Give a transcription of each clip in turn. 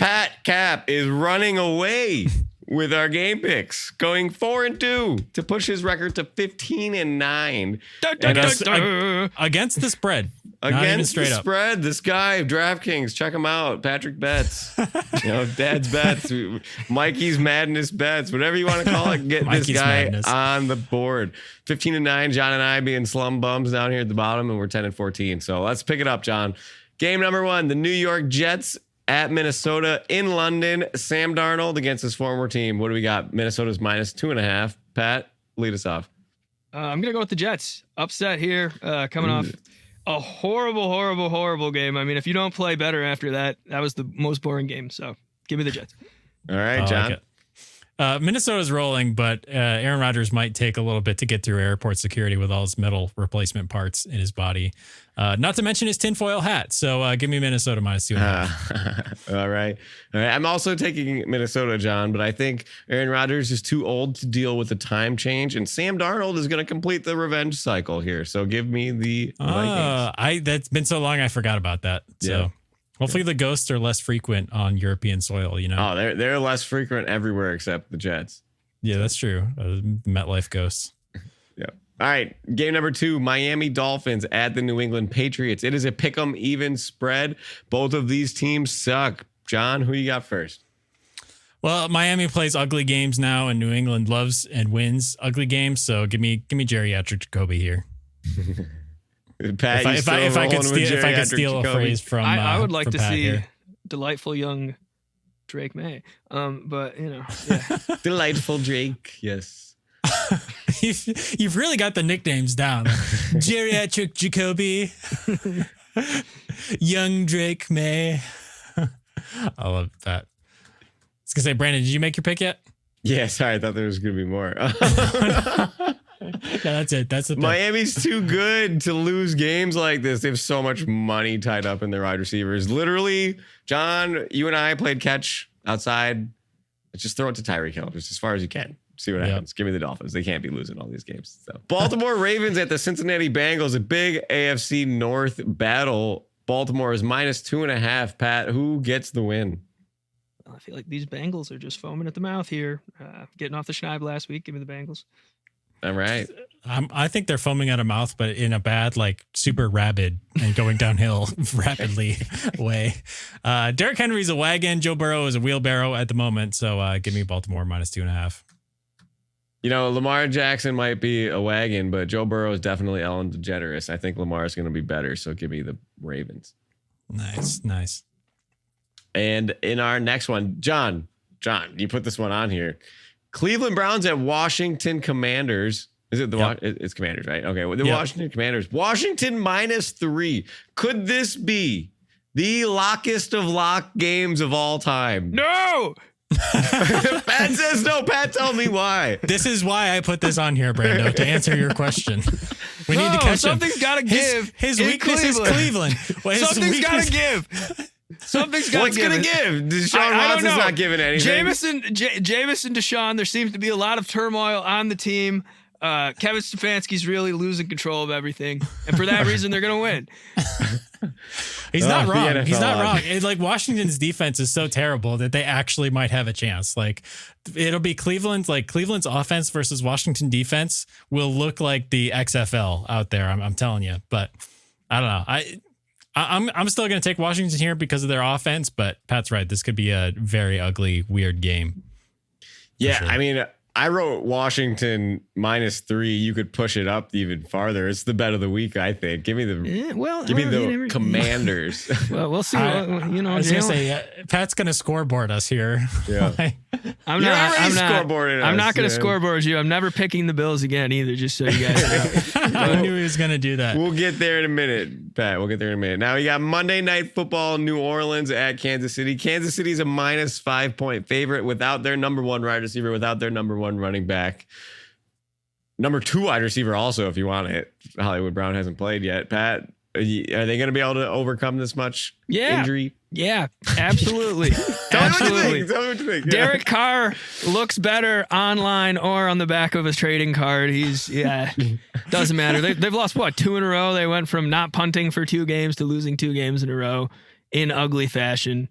Pat Cap is running away with our game picks, going 4-2 to push his record to 15-9. Against the spread. Against the spread, this guy, DraftKings, check him out. Patrick Betts, Dad's Bets, Mikey's Madness Bets, whatever you want to call it. Get this guy Madness on the board. 15-9. John and I being slum bums down here at the bottom, and we're 10-14. So let's pick it up, John. Game number 1: the New York Jets at Minnesota in London. Sam Darnold against his former team. What do we got? Minnesota's -2.5. Pat, lead us off. I'm gonna go with the Jets. Upset here, coming off a horrible game. I mean, if you don't play better after that was the most boring game. So give me the Jets. All right, John. Minnesota's rolling, but Aaron Rodgers might take a little bit to get through airport security with all his metal replacement parts in his body. Not to mention his tinfoil hat. So give me Minnesota -2.5. All right. I'm also taking Minnesota, John, but I think Aaron Rodgers is too old to deal with the time change, and Sam Darnold is going to complete the revenge cycle here. So give me the Vikings. That's been so long, I forgot about that. So. Yeah. Hopefully the ghosts are less frequent on European soil, Oh, they're less frequent everywhere except the Jets. Yeah, that's true. MetLife ghosts. Yeah. All right. Game number 2, Miami Dolphins at the New England Patriots. It is a pick'em even spread. Both of these teams suck. John, who you got first? Well, Miami plays ugly games now, and New England loves and wins ugly games. So give me geriatric Jacoby here. Pat, if I could steal a phrase from, I would like to Pat see here. Delightful young Drake May. But yeah. Delightful Drake, yes. You've really got the nicknames down. Geriatric Jacoby, young Drake May. I love that. I was gonna say, Brandon, did you make your pick yet? Yeah, sorry, I thought there was gonna be more. Yeah, that's it. That's the pick. Miami's too good to lose games like this. They have so much money tied up in their wide receivers. Literally, John, you and I played catch outside. Just throw it to Tyreek Hill, just as far as you can. See what happens. Give me the Dolphins. They can't be losing all these games. So. Baltimore Ravens at the Cincinnati Bengals. A big AFC North battle. Baltimore is -2.5. Pat, who gets the win? Well, I feel like these Bengals are just foaming at the mouth here. Getting off the schneid last week. Give me the Bengals. All right. I think they're foaming at a mouth, but in a bad, super rabid and going downhill rapidly way. Derrick Henry's a wagon. Joe Burrow is a wheelbarrow at the moment. So give me Baltimore -2.5. Lamar Jackson might be a wagon, but Joe Burrow is definitely Ellen DeGeneres. I think Lamar is going to be better. So give me the Ravens. Nice. And in our next one, John, you put this one on here. Cleveland Browns at Washington Commanders. Is it it's Commanders, right? Okay. Well, the Washington Commanders. Washington -3. Could this be the lockest of lock games of all time? No. Pat says no. Pat, tell me why. This is why I put this on here, Brando, to answer your question. We need to catch him. Something's got to give. His weakness is Cleveland. Something's got to give. Something's got to give. What's going to give? Deshaun Watson's not giving anything. Jamison, Deshaun, there seems to be a lot of turmoil on the team. Kevin Stefanski's really losing control of everything. And for that reason, they're going to win. He's not wrong. He's not wrong. It's Washington's defense is so terrible that they actually might have a chance. It'll be Cleveland's offense versus Washington defense will look like the XFL out there. I'm telling you, but I don't know. I'm still going to take Washington here because of their offense, but Pat's right. This could be a very ugly, weird game. Yeah, sure. I mean, I wrote Washington -3. You could push it up even farther. It's the bet of the week, I think. Give me the Commanders. Well, we'll see. I was going to say, Pat's going to scoreboard us here. Yeah. I'm not going to scoreboard you. I'm never picking the Bills again either, just so you guys know. I knew he was going to do that. We'll get there in a minute, Pat. We'll get there in a minute. Now, you got Monday Night Football, New Orleans at Kansas City. Kansas City's a -5-point favorite without their number 1 wide receiver, without their number 1 running back. Number 2 wide receiver also, if you want it. Hollywood Brown hasn't played yet. Pat, are they going to be able to overcome this much injury? Yeah, absolutely. Tell me what you think. Derek Carr looks better online or on the back of his trading card. Doesn't matter. They've lost, 2 in a row? They went from not punting for 2 games to losing 2 games in a row in ugly fashion.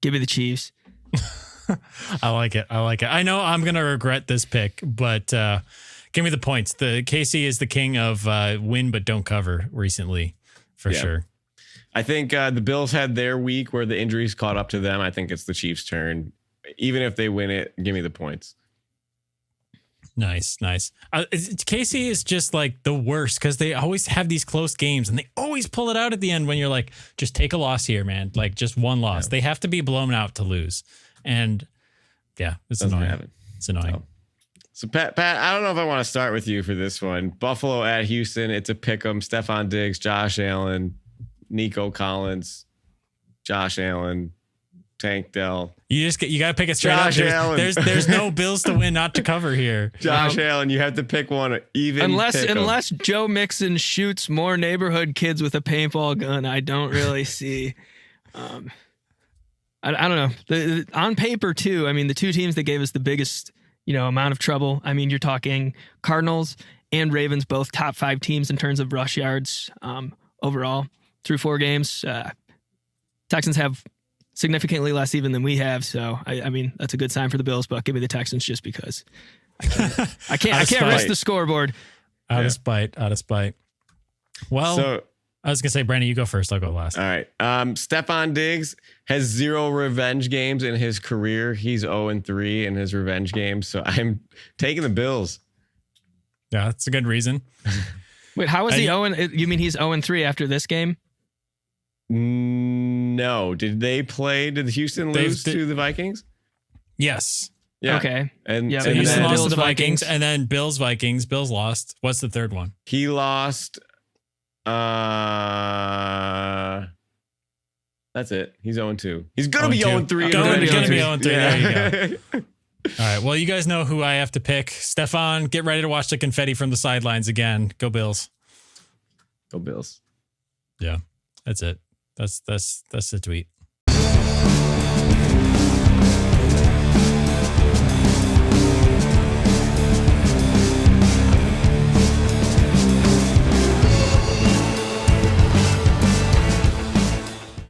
Give me the Chiefs. I like it. I know I'm going to regret this pick, but give me the points. The KC is the king of win but don't cover recently, for sure. I think the Bills had their week where the injuries caught up to them. I think it's the Chiefs' turn. Even if they win it, give me the points. Nice. KC is just like the worst because they always have these close games and they always pull it out at the end when you're like, just take a loss here, man. Like just one loss. They have to be blown out to lose. And yeah, it's annoying. Happen. It's annoying. So Pat, I don't know if I want to start with you for this one. Buffalo at Houston. It's a pick 'em. Stephon Diggs, Josh Allen, Nico Collins, Josh Allen, Tank Dell. You got to pick it straight up. There's no Bills to win, not to cover here. Josh Allen, you have to pick one. Unless Joe Mixon shoots more neighborhood kids with a paintball gun, I don't really see. I don't know. On paper too. I mean, the two teams that gave us the biggest, amount of trouble. I mean, you're talking Cardinals and Ravens, both top 5 teams in terms of rush yards overall through 4 games. Texans have significantly less even than we have. So, I mean, that's a good sign for the Bills, but give me the Texans just because I can't risk the scoreboard. Out of spite. Well, so, I was going to say, Brandon, you go first. I'll go last. All right. Stephon Diggs has 0 revenge games in his career. He's 0-3 in his revenge games. So I'm taking the Bills. Yeah, that's a good reason. Wait, how is he 0? You mean he's 0-3 after this game? No. Did the Houston lose to the Vikings? Yes. Yeah. Okay. And Houston lost to the Vikings, and then Vikings. Bills lost. What's the third one? He lost. That's it. He's 0-2. He's gonna be 0-3. Gonna be 0-3. There you go. All right. Well, you guys know who I have to pick. Stefan, get ready to watch the confetti from the sidelines again. Go Bills. Go Bills. Yeah, that's it. That's the tweet.